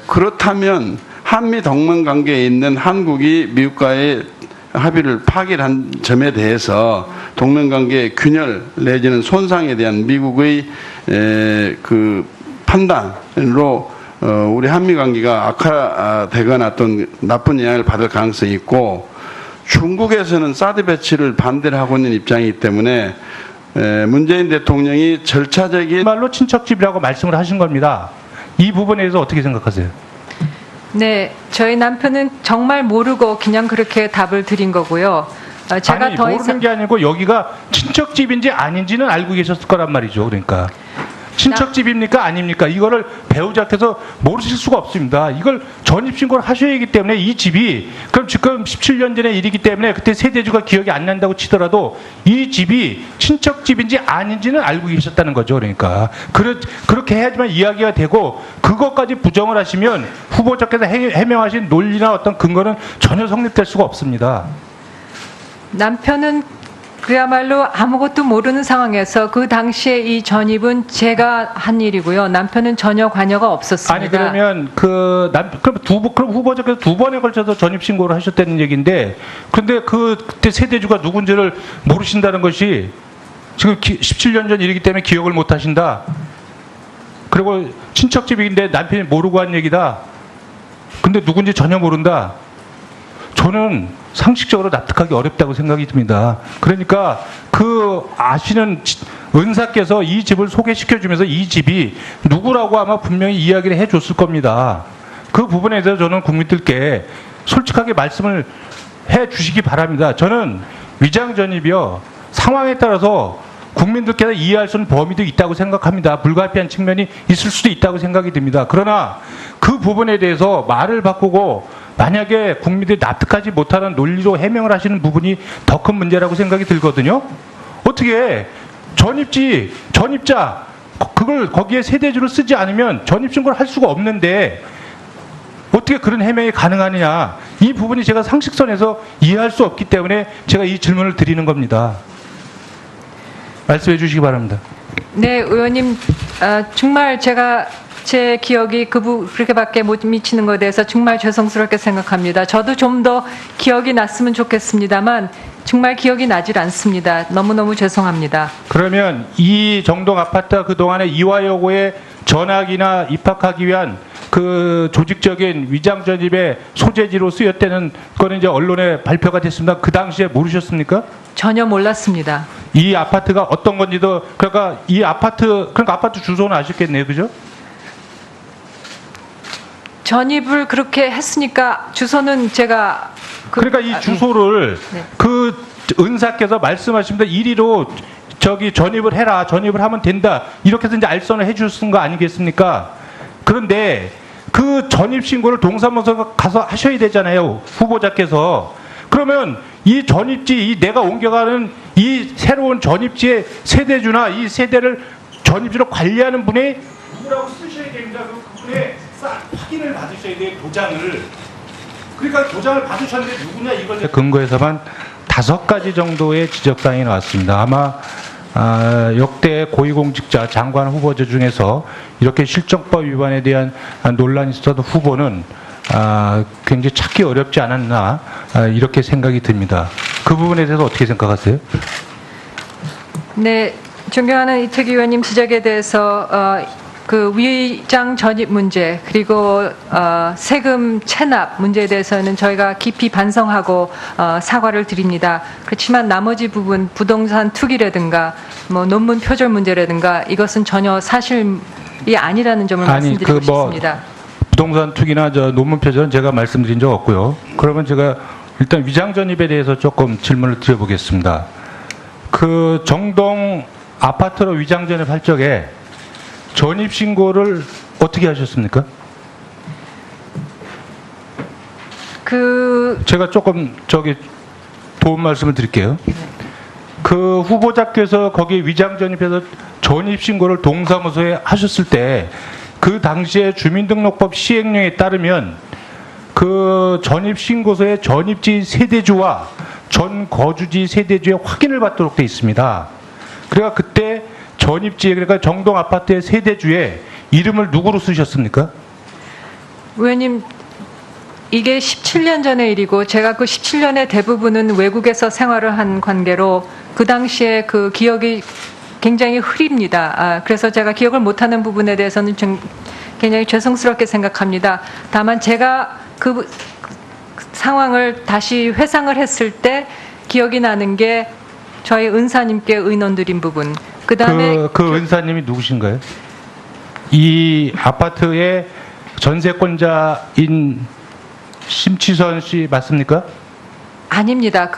그렇다면 한미 동맹 관계에 있는 한국이 미국과의 합의를 파기한 점에 대해서 동맹관계의 균열 내지는 손상에 대한 미국의 그 판단으로 우리 한미 관계가 악화되거나 어떤 나쁜 영향을 받을 가능성이 있고 중국에서는 사드 배치를 반대를 하고 있는 입장이기 때문에 문재인 대통령이 절차적인 말로 친척집이라고 말씀을 하신 겁니다. 이 부분에 대해서 어떻게 생각하세요? 네, 저희 남편은 정말 모르고 그냥 그렇게 답을 드린 거고요. 제가 아니, 더 모르는 이상 게 아니고 여기가 친척집인지 아닌지는 알고 계셨을 거란 말이죠. 그러니까 친척집입니까 아닙니까? 이거를 배우자께서 모르실 수가 없습니다. 이걸 전입신고를 하셔야 하기 때문에 이 집이 그럼 지금 17년 전의 일이기 때문에 그때 세대주가 기억이 안 난다고 치더라도 이 집이 친척집인지 아닌지는 알고 계셨다는 거죠. 그러니까 그렇게 해야지만 이야기가 되고 그것까지 부정을 하시면 후보자께서 해명하신 논리나 어떤 근거는 전혀 성립될 수가 없습니다. 남편은 그야말로 아무것도 모르는 상황에서 그 당시에 이 전입은 제가 한 일이고요. 남편은 전혀 관여가 없었습니다. 아니 그러면 그럼 후보자께서 두 번에 걸쳐서 전입 신고를 하셨다는 얘기인데, 근데 그때 세대주가 누군지를 모르신다는 것이 지금 17년 전 일이기 때문에 기억을 못 하신다. 그리고 친척집인데 남편이 모르고 한 얘기다. 근데 누군지 전혀 모른다. 저는 상식적으로 납득하기 어렵다고 생각이 듭니다. 그러니까 그 아시는 은사께서 이 집을 소개시켜주면서 이 집이 누구라고 아마 분명히 이야기를 해줬을 겁니다. 그 부분에 대해서 저는 국민들께 솔직하게 말씀을 해주시기 바랍니다. 저는 위장 전입이요. 상황에 따라서 국민들께서 이해할 수 있는 범위도 있다고 생각합니다. 불가피한 측면이 있을 수도 있다고 생각이 듭니다. 그러나 그 부분에 대해서 말을 바꾸고 만약에 국민들이 납득하지 못하는 논리로 해명을 하시는 부분이 더 큰 문제라고 생각이 들거든요. 어떻게 전입자 그걸 거기에 세대주를 쓰지 않으면 전입신고를 할 수가 없는데 어떻게 그런 해명이 가능하느냐. 이 부분이 제가 상식선에서 이해할 수 없기 때문에 제가 이 질문을 드리는 겁니다. 말씀해 주시기 바랍니다. 네, 의원님, 정말 제 기억이 그렇게밖에 못 미치는 것에 대해서 정말 죄송스럽게 생각합니다. 저도 좀 더 기억이 났으면 좋겠습니다만 정말 기억이 나질 않습니다. 너무너무 죄송합니다. 그러면 이 정동 아파트가 그동안에 이화여고에 전학이나 입학하기 위한 그 조직적인 위장 전입의 소재지로 쓰였다는 거는 이제 언론에 발표가 됐습니다. 그 당시에 모르셨습니까? 전혀 몰랐습니다. 이 아파트가 어떤 건지도 그러니까 아파트 주소는 아셨겠네요, 그죠? 전입을 그렇게 했으니까 주소는 제가 그러니까 이 주소를 네. 그 은사께서 말씀하십니다. 이리로 저기 전입을 해라, 전입을 하면 된다 이렇게 해서 이제 알선을 해주신 거 아니겠습니까? 그런데 그 전입 신고를 동사무소 가서 하셔야 되잖아요, 후보자께서. 그러면 이 전입지, 이 내가 옮겨가는 이 새로운 전입지의 세대주나 이 세대를 전입지로 관리하는 분이 누구라고 쓰셔야 됩니다. 그분의 확인을 받으셔야 돼요, 도장을. 그러니까 도장을 받으셨는데 누구냐 이걸 근거에서만 5가지 정도의 지적사항이 나왔습니다. 아마 역대 고위공직자 장관 후보자 중에서 이렇게 실정법 위반에 대한 논란이 있어도 후보는 굉장히 찾기 어렵지 않았나 이렇게 생각이 듭니다. 그 부분에 대해서 어떻게 생각하세요? 네, 존경하는 이태기 의원님 지적에 대해서 그 위장 전입 문제 그리고 세금 체납 문제에 대해서는 저희가 깊이 반성하고 사과를 드립니다. 그렇지만 나머지 부분 부동산 투기라든가 뭐 논문 표절 문제라든가 이것은 전혀 사실이 아니라는 점을 말씀드리고 싶습니다. 부동산 투기나 논문 표절은 제가 말씀드린 적 없고요. 그러면 제가 일단 위장 전입에 대해서 조금 질문을 드려보겠습니다. 그 정동 아파트로 위장 전입할 적에 전입 신고를 어떻게 하셨습니까? 제가 조금 도움 말씀을 드릴게요. 그 후보자께서 거기 위장 전입해서 전입 신고를 동사무소에 하셨을 때 그 당시에 주민등록법 시행령에 따르면 그 전입 신고서의 전입지 세대주와 전 거주지 세대주의 확인을 받도록 되어 있습니다. 그러니까 그때 전입지에 그러니까 정동 아파트의 세대주에 이름을 누구로 쓰셨습니까? 의원님, 이게 17년 전의 일이고 제가 그 17년의 대부분은 외국에서 생활을 한 관계로 그 당시에 그 기억이 굉장히 흐립니다. 그래서 제가 기억을 못하는 부분에 대해서는 굉장히 죄송스럽게 생각합니다. 다만 제가 그 상황을 다시 회상을 했을 때 기억이 나는 게 저희 은사님께 의논드린 부분. 그다음에 그 은사님이 누구신가요? 이 아파트의 전세권자인 심치선 씨 맞습니까? 아닙니다.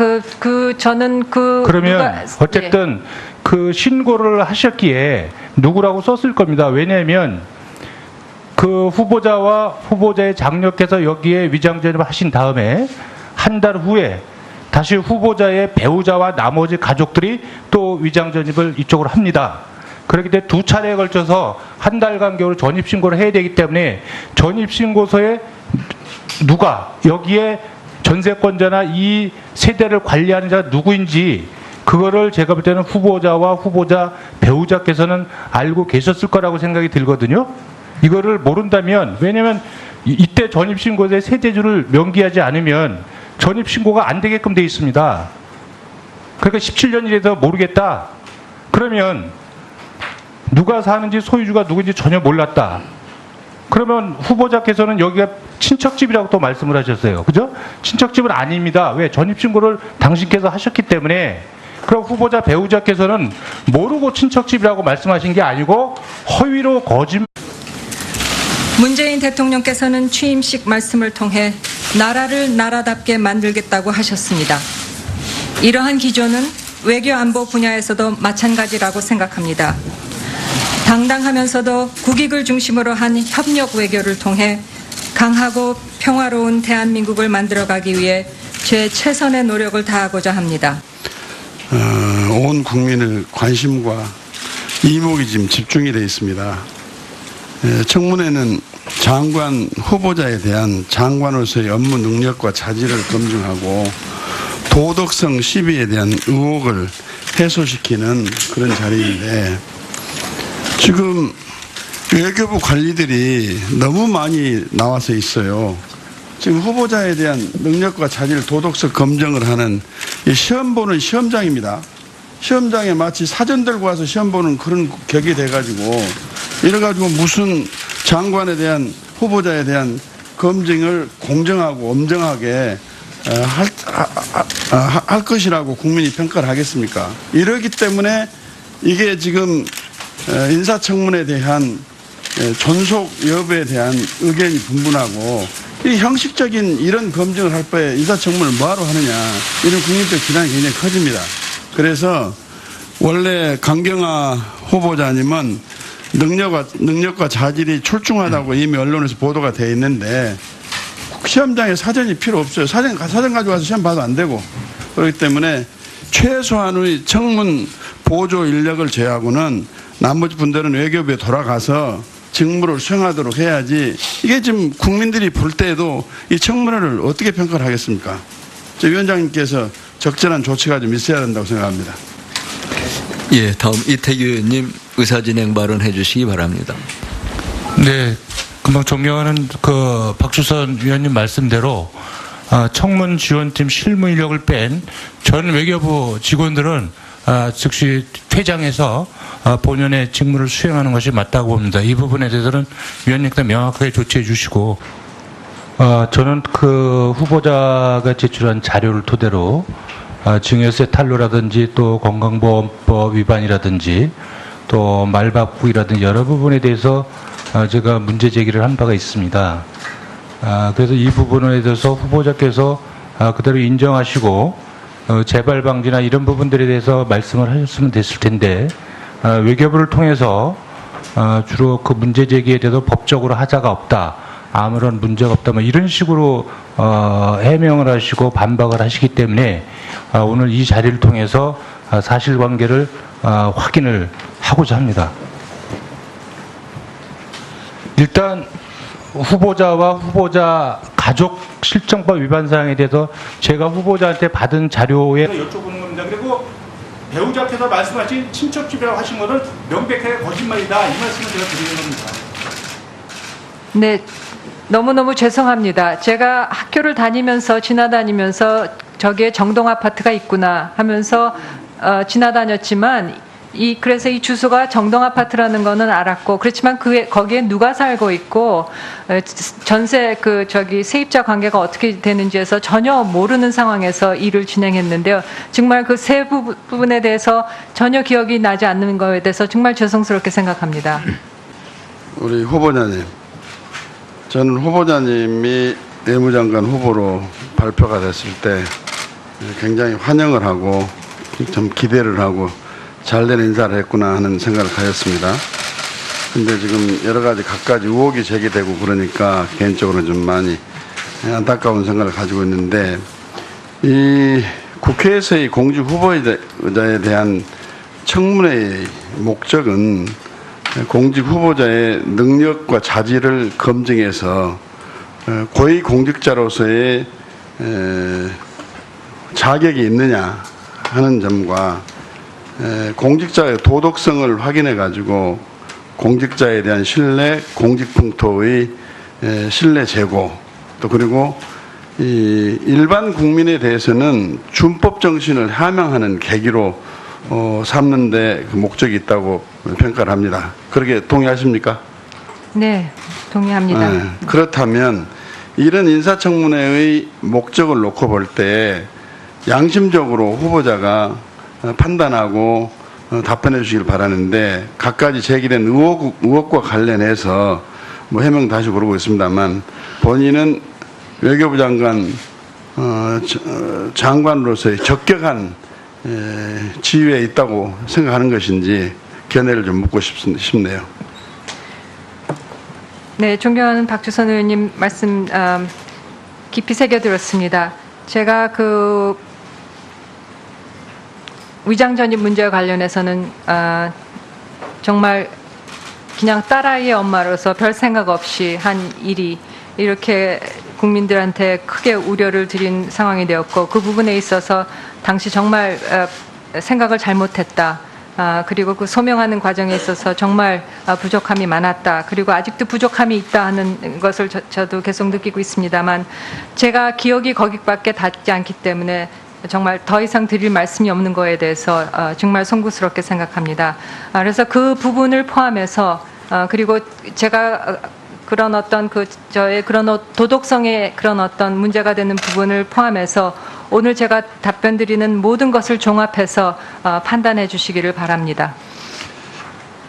저는 그러면 어쨌든 그 신고를 하셨기에 누구라고 썼을 겁니다. 왜냐하면 그 후보자와 후보자의 장녀께서 여기에 위장 전입을 하신 다음에 한 달 후에 다시 후보자의 배우자와 나머지 가족들이 또 위장 전입을 이쪽으로 합니다. 그렇기 때문에 2차례에 걸쳐서 한 달 간격으로 전입 신고를 해야 되기 때문에 전입 신고서에 누가 여기에 전세권자나 이 세대를 관리하는 자가 누구인지 그거를 제가 볼 때는 후보자와 후보자 배우자께서는 알고 계셨을 거라고 생각이 들거든요. 이거를 모른다면, 왜냐하면 이때 전입신고서에 세대주를 명기하지 않으면 전입신고가 안 되게끔 돼 있습니다. 그러니까 17년이라도 모르겠다. 그러면 누가 사는지 소유주가 누구인지 전혀 몰랐다. 그러면 후보자께서는 여기가 친척집이라고 또 말씀을 하셨어요. 그죠? 친척집은 아닙니다. 왜? 전입신고를 당신께서 하셨기 때문에. 그럼 후보자 배우자께서는 모르고 친척집이라고 말씀하신 게 아니고 허위로 거짓말. 문재인 대통령께서는 취임식 말씀을 통해 나라를 나라답게 만들겠다고 하셨습니다. 이러한 기조는 외교 안보 분야에서도 마찬가지라고 생각합니다. 당당하면서도 국익을 중심으로 한 협력 외교를 통해 강하고 평화로운 대한민국을 만들어가기 위해 제 최선의 노력을 다하고자 합니다. 온 국민의 관심과 이목이 지금 집중이 되어 있습니다. 청문회는 장관 후보자에 대한 장관으로서의 업무 능력과 자질을 검증하고 도덕성 시비에 대한 의혹을 해소시키는 그런 자리인데, 지금 외교부 관리들이 너무 많이 나와서 있어요. 지금 후보자에 대한 능력과 자질, 도덕성 검증을 하는 이 시험 보는 시험장입니다. 시험장에 마치 사전 들고 와서 시험 보는 그런 격이 돼가지고, 이래가지고 무슨 장관에 대한, 후보자에 대한 검증을 공정하고 엄정하게 할 것이라고 국민이 평가를 하겠습니까? 이러기 때문에 이게 지금 인사청문회에 대한 존속 여부에 대한 의견이 분분하고, 이 형식적인 이런 검증을 할 바에 인사청문을 뭐하러 하느냐, 이런 국민적 비난이 굉장히 커집니다. 그래서 원래 강경화 후보자님은 능력과 자질이 출중하다고 이미 언론에서 보도가 되어 있는데, 시험장에 사전이 필요 없어요. 사전 가져와서 시험 봐도 안 되고. 그렇기 때문에 최소한의 청문 보조 인력을 제외하고는 나머지 분들은 외교부에 돌아가서 직무를 수행하도록 해야지, 이게 지금 국민들이 볼 때에도 이 청문회를 어떻게 평가를 하겠습니까? 위원장님께서 적절한 조치가 좀 있어야 된다고 생각합니다. 예, 다음 이태규 의원님 의사진행 발언해 주시기 바랍니다. 네, 금방 존경하는 그 박주선 위원님 말씀대로 청문 지원팀 실무 인력을 뺀 전 외교부 직원들은 즉시 퇴장해서 본연의 직무를 수행하는 것이 맞다고 봅니다. 이 부분에 대해서는 위원님께서 명확하게 조치해 주시고, 저는 그 후보자가 제출한 자료를 토대로 증여세 탄로라든지 또 건강보험법 위반이라든지 또 말바꾸기라든지 여러 부분에 대해서 제가 문제 제기를 한 바가 있습니다. 그래서 이 부분에 대해서 후보자께서 그대로 인정하시고 재발 방지나 이런 부분들에 대해서 말씀을 하셨으면 됐을 텐데, 외교부를 통해서 주로 그 문제 제기에 대해서 법적으로 하자가 없다, 아무런 문제가 없다, 뭐 이런 식으로 해명을 하시고 반박을 하시기 때문에 오늘 이 자리를 통해서 사실관계를 확인을 하고자 합니다. 일단 후보자와 후보자 가족 실정법 위반 사항에 대해서 제가 후보자한테 받은 자료에 여쭤보는 겁니다. 그리고 배우자께서 말씀하신 친척집이라고 하신 것은 명백하게 거짓말이다, 이 말씀을 제가 드리는 겁니다. 네, 너무너무 죄송합니다. 제가 학교를 다니면서 지나다니면서 저기에 정동 아파트가 있구나 하면서 지나다녔지만, 그래서 이 주소가 정동 아파트라는 거는 알았고, 그렇지만 거기에 누가 살고 있고 전세 세입자 관계가 어떻게 되는지에서 전혀 모르는 상황에서 일을 진행했는데요. 정말 그 세 부분에 대해서 전혀 기억이 나지 않는 거에 대해서 정말 죄송스럽게 생각합니다. 우리 후보자님, 저는 후보자님이 내무장관 후보로 발표가 됐을 때 굉장히 환영을 하고 좀 기대를 하고 잘된 인사를 했구나 하는 생각을 가졌습니다. 근데 지금 여러 가지 갖가지 의혹이 제기되고 그러니까 개인적으로 좀 많이 안타까운 생각을 가지고 있는데, 이 국회에서의 공직 후보자에 대한 청문회의 목적은 공직 후보자의 능력과 자질을 검증해서 고위 공직자로서의 자격이 있느냐 하는 점과 공직자의 도덕성을 확인해 가지고 공직자에 대한 신뢰, 공직풍토의 신뢰 제고, 또 그리고 이 일반 국민에 대해서는 준법 정신을 함양하는 계기로 삼는 데 그 목적이 있다고 평가를 합니다. 그렇게 동의하십니까? 네, 동의합니다. 네, 그렇다면 이런 인사청문회의 목적을 놓고 볼 때 양심적으로 후보자가 판단하고 답변해 주시길 바라는데, 각가지 제기된 의혹과 관련해서 뭐 해명 다시 물어보고 있습니다만, 본인은 외교부 장관 장관으로서의 적격한 지위에 있다고 생각하는 것인지 견해를 좀 묻고 싶네요. 네, 존경하는 박주선 의원님 말씀 깊이 새겨 들었습니다. 제가 그 위장 전입 문제와 관련해서는 정말 그냥 딸아이의 엄마로서 별 생각 없이 한 일이 이렇게 국민들한테 크게 우려를 드린 상황이 되었고, 그 부분에 있어서 당시 정말 생각을 잘못했다. 그리고 그 소명하는 과정에 있어서 정말 부족함이 많았다. 그리고 아직도 부족함이 있다 하는 것을 저도 계속 느끼고 있습니다만, 제가 기억이 거기밖에 닿지 않기 때문에 정말 더 이상 드릴 말씀이 없는 거에 대해서 정말 송구스럽게 생각합니다. 그래서 그 부분을 포함해서 그리고 제가 그런 어떤 저의 그런 도덕성의 그런 어떤 문제가 되는 부분을 포함해서 오늘 제가 답변 드리는 모든 것을 종합해서 판단해 주시기를 바랍니다.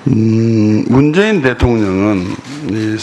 문재인 대통령은 이